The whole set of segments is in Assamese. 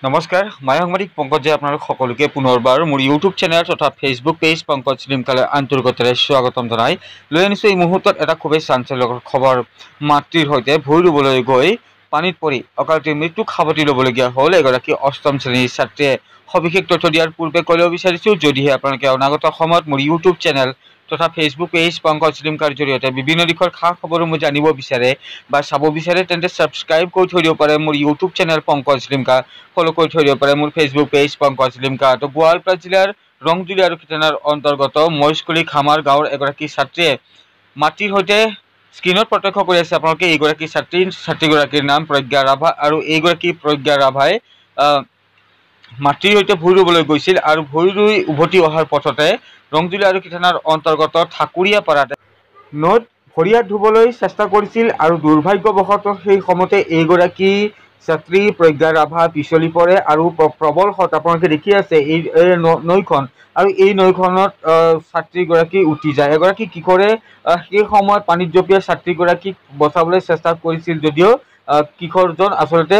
নমস্কাৰ মই সাংবাদিক পংকজে আপোনালোক সকলোকে পুনৰবাৰ মোৰ ইউটিউব চেনেল তথা ফেচবুক পেজ পংকজ শ্ৰীমকালে আন্তৰিকতাৰে স্বাগতম জনাই লৈ আনিছো এই মুহূৰ্তত এটা খুবেই চাঞ্চল্যকৰ খবৰ। মাতৃৰ সৈতে ভুই ৰুবলৈ গৈ পানীত পৰি অকালতে মৃত্যুক সাৱটি ল'বলগীয়া হ'ল এগৰাকী অষ্টম শ্ৰেণীৰ ছাত্ৰীয়ে। সবিশেষ তথ্য দিয়াৰ পূৰ্বে ক'ব বিচাৰিছোঁ, যদিহে আপোনালোকে অনাগত সময়ত মোৰ ইউটিউব চেনেল তথা ফেচবুক পেজ পংকজ শ্ৰীমকাৰ জৰিয়তে বিভিন্ন দিশৰ খা খবৰসমূহ জানিব বিচাৰে বা চাব বিচাৰে তেন্তে ছাবস্ক্ৰাইব কৰি থৈ দিব পাৰে মোৰ ইউটিউব চেনেল পংকজ শ্ৰীমকা, ফলো কৰি থৈ দিব পাৰে মোৰ ফেচবুক পেজ পংকজ শ্ৰীমকা। তো গোৱালপাৰা জিলাৰ ৰংজুলি আৰু কীৰ্তনাৰ অন্তৰ্গত মইচকুলি খামাৰ গাঁৱৰ এগৰাকী ছাত্ৰীয়ে মাতৃৰ সৈতে স্ক্ৰীণত প্ৰত্যক্ষ কৰি আছে আপোনালোকে। এইগৰাকী ছাত্ৰীগৰাকীৰ নাম প্ৰজ্ঞা ৰাভা আৰু এইগৰাকী প্ৰজ্ঞা ৰাভাই মাতৃৰ সৈতে ভুই ৰুবলৈ গৈছিল আৰু ভুই ৰুই উভতি অহাৰ পথতে ৰংজুলি আৰু কীৰ্তনাৰ অন্তৰ্গত ঠাকুৰীয়া পাৰাত নৈত ভৰি হাত ধুবলৈ চেষ্টা কৰিছিল আৰু দুৰ্ভাগ্যবশতঃ সেই সময়তে এইগৰাকী ছাত্ৰী প্ৰজ্ঞা ৰাভা পিছলি পৰে আৰু প্ৰবল সোঁত আপোনালোকে দেখি আছে এই নৈখন, আৰু এই নৈখনত ছাত্ৰীগৰাকী উঠি যায়। এগৰাকী কিশোৰে সেই সময়ত পানীত জঁপিয়াই ছাত্ৰীগৰাকীক বচাবলৈ চেষ্টা কৰিছিল যদিও কিশোৰজন আচলতে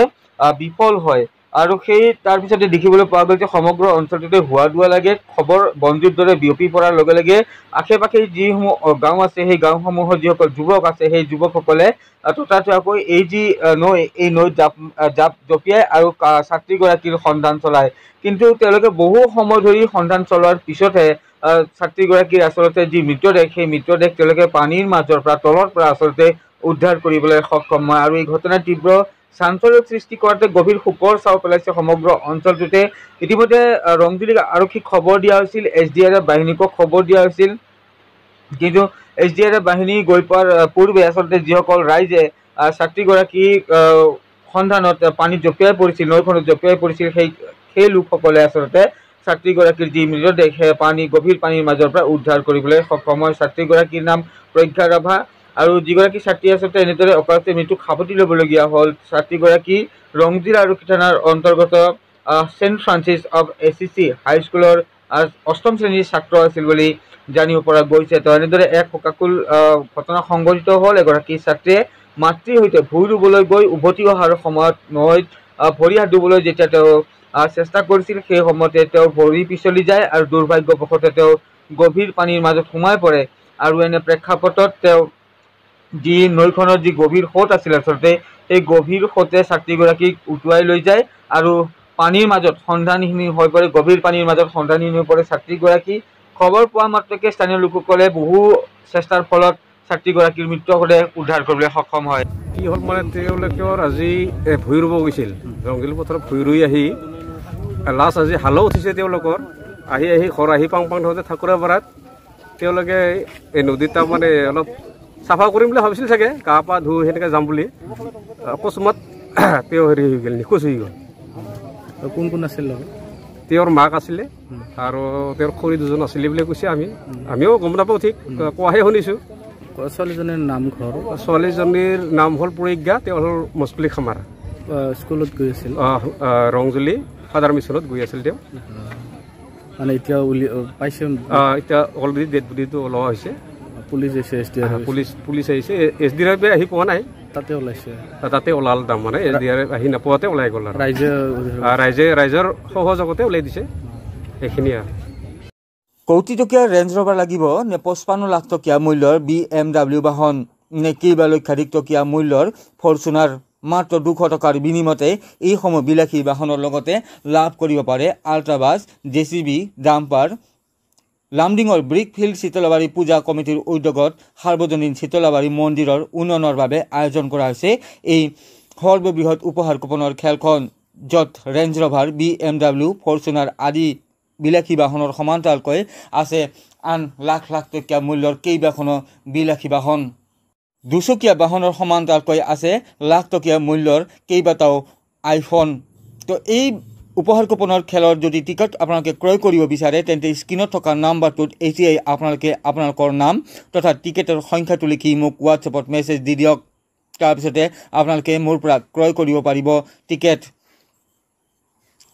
বিফল হয় আৰু সেই তাৰপিছতে দেখিবলৈ পোৱা গ'ল যে সমগ্ৰ অঞ্চলটোতে হোৱা দোৱা লাগে। খবৰ বনজুইৰ দৰে বিয়পি পৰাৰ লগে লগে আশে পাশে যিসমূহ গাঁও আছে সেই গাঁওসমূহৰ যিসকল যুৱক আছে সেই যুৱকসকলে ততাতৈয়াকৈ এই যি নৈ এই নৈত জাপ জঁপিয়াই আৰু ছাত্ৰীগৰাকীৰ সন্ধান চলায়। কিন্তু তেওঁলোকে বহু সময় ধৰি সন্ধান চলোৱাৰ পিছতহে ছাত্ৰীগৰাকীৰ আচলতে যি মৃতদেহ সেই মৃতদেহ তেওঁলোকে পানীৰ মাজৰ পৰা তলৰ পৰা আচলতে উদ্ধাৰ কৰিবলৈ সক্ষম হয় আৰু এই ঘটনাৰ তীব্ৰ চাঞ্চল্যৰ সৃষ্টি কৰাতে গভীৰ শোকৰ ছাও পেলাইছে সমগ্ৰ অঞ্চলটোতে। ইতিমধ্যে ৰংজুলি আৰক্ষীক খবৰ দিয়া হৈছিল, SDRF বাহিনীকো খবৰ দিয়া হৈছিল, কিন্তু SDRF বাহিনী গৈ পোৱাৰ পূৰ্বে আচলতে যিসকল ৰাইজে ছাত্ৰীগৰাকীক সন্ধানত পানীত জঁপিয়াই পৰিছিল, নৈখনত জঁপিয়াই পৰিছিল, সেই লোকসকলে আচলতে ছাত্ৰীগৰাকীৰ যি মৃতদেহ গভীৰ পানীৰ মাজৰ পৰা উদ্ধাৰ কৰিবলৈ সক্ষম হয়। ছাত্ৰীগৰাকীৰ নাম প্ৰজ্ঞা ৰাভা আৰু যিগৰাকী ছাত্ৰী আচলতে এনেদৰে অকালতে মৃত্যুক সাৱটি ল'বলগীয়া হ'ল। ছাত্ৰীগৰাকী ৰংজুলি আৰু কীৰ্তনাৰ অন্তৰ্গত ছেইণ্ট ফ্ৰান্সিছ অৱ ACC হাইস্কুলৰ অষ্টম শ্ৰেণীৰ ছাত্ৰ আছিল বুলি জানিব পৰা গৈছে। তো এনেদৰে এক শোকাকুল ঘটনা সংঘটিত হ'ল। এগৰাকী ছাত্ৰীয়ে মাতৃৰ সৈতে ভুই ৰুবলৈ গৈ উভতি অহাৰ সময়ত নৈত ভৰি হাত ধুবলৈ যেতিয়া তেওঁ চেষ্টা কৰিছিল সেই সময়তে তেওঁৰ ভৰি পিছলি যায় আৰু দুৰ্ভাগ্যবশতঃ তেওঁ গভীৰ পানীৰ মাজত সোমাই পৰে আৰু এনে প্ৰেক্ষাপটত তেওঁ যি নৈখনৰ যি গভীৰ সোঁত আছিল আচলতে সেই গভীৰ সোঁতে ছাত্ৰীগৰাকীক উটুৱাই লৈ যায় আৰু পানীৰ মাজত সন্ধানহীন হৈ পৰে, গভীৰ পানীৰ মাজত সন্ধানহীন হৈ পৰে ছাত্ৰীগৰাকী। খবৰ পোৱা মাত্ৰকে স্থানীয় লোকসকলে বহু চেষ্টাৰ ফলত ছাত্ৰীগৰাকীৰ মৃতদেহ উদ্ধাৰ কৰিবলৈ সক্ষম হয়। কি হ'ল মানে তেওঁলোকৰ আজি ভুই ৰুব গৈছিল, ৰংগিল পথাৰত ভুই ৰুই আহি লাষ্ট আজি হালো উঠিছে তেওঁলোকৰ, আহি ঘৰ আহি পাং ধৰোঁতে ঠাকুৰীয়াপাৰাত তেওঁলোকে এই নদীত তাৰমানে অলপ চাফা কৰিম বুলি ভাবিছিল চাগে, গা পা ধুই সেনেকৈ যাম বুলি অকস্মাত তেওঁ হেৰি হৈ গ'ল, নিখোজ হৈ গ'ল। কোন কোন আছিল লগত? তেওঁৰ মাক আছিলে আৰু তেওঁৰ খুৰী দুজন আছিলে বুলি কৈছে। আমিও গম নাপাওঁ, ঠিক কোৱাহে শুনিছোঁ। ছোৱালীজনীৰ নাম ঘৰ? ছোৱালীজনীৰ নাম হ'ল প্ৰজ্ঞা, তেওঁ হ'ল মস্কুলি খামাৰ। স্কুলত গৈ আছিল? ৰংজুলি ফাদাৰ মিছনত গৈ আছিল তেওঁ। মানে এতিয়া পাইছে? এতিয়া অলৰেডি ডেড বডিটো ওলোৱা হৈছে। পুলিচ আহিছে? পুলিচ আহিছে, SDRF আহি পোৱা নাই, তাতে ওলাইছে? তাতে ওলাল তাৰমানে SDRF আহি নাপোৱাতে ওলাই গ'ল আৰু ৰাইজৰ সহযোগতে ওলাই দিছে এইখিনি। আৰু কোটি টকীয়া ৰেঞ্জ ৰভাৰ লাগিব নে 55 লাখ টকীয়া মূল্যৰ BMW বাহন নে কেইবা লক্ষাধিক টকীয়া মূল্যৰ ফৰচুনাৰ? মাত্ৰ 200 টকাৰ বিনিময়তে এইসমূহ বিলাসী বাহনৰ লগতে লাভ কৰিব পাৰে আল্ট্ৰাবাছ, JCB, ডাম্পাৰ। লামডিঙৰ ব্ৰিকফিল্ড শীতলাবাৰী পূজা কমিটিৰ উদ্যোগত সাৰ্বজনীন শীতলাবাৰী মন্দিৰৰ উন্নয়নৰ বাবে আয়োজন কৰা হৈছে এই সৰ্ববৃহৎ উপহাৰ কুপনৰ খেলখন, য'ত ৰেঞ্জ ৰভাৰ, BMW, ফৰচুনাৰ আদি বিলাসী বাহনৰ সমান্তৰালকৈ আছে আন লাখ লাখ টকীয়া মূল্যৰ কেইবাখনো বিলাসী বাহন। দুচকীয়া বাহনৰ সমান্তৰালকৈ আছে লাখ টকীয়া মূল্যৰ কেইবাটাও আইফোন। তো এই উপহাৰ কুপনৰ খেলৰ যদি টিকট আপোনালোকে ক্ৰয় কৰিব বিচাৰে তেন্তে স্ক্ৰীণত থকা নাম্বাৰটোত এতিয়াই আপোনালোকে আপোনালোকৰ নাম তথা টিকেটৰ সংখ্যাটো লিখি মোক হোৱাটছএপত মেছেজ দি দিয়ক। তাৰপিছতে আপোনালোকে মোৰ পৰা ক্ৰয় কৰিব পাৰিব টিকেট।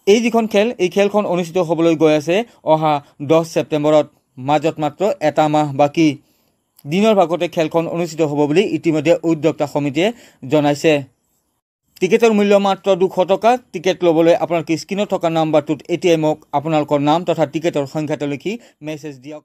এই যিখন খেল, এই খেলখন অনুষ্ঠিত হ'বলৈ গৈ আছে অহা 10 ছেপ্টেম্বৰত, মাজত মাত্ৰ এটা মাহ বাকী। দিনৰ ভাগতে খেলখন অনুষ্ঠিত হ'ব বুলি ইতিমধ্যে উদ্যোক্তা সমিতিয়ে জনাইছে। টিকেটৰ মূল্য মাত্ৰ 200 টকা। টিকেট ল'বলৈ আপোনালোকে স্ক্ৰীনত থকা নাম্বাৰটোত এতিয়াই মোক আপোনালোকৰ নাম তথা টিকেটৰ সংখ্যাটো লিখি মেছেজ দিয়ক।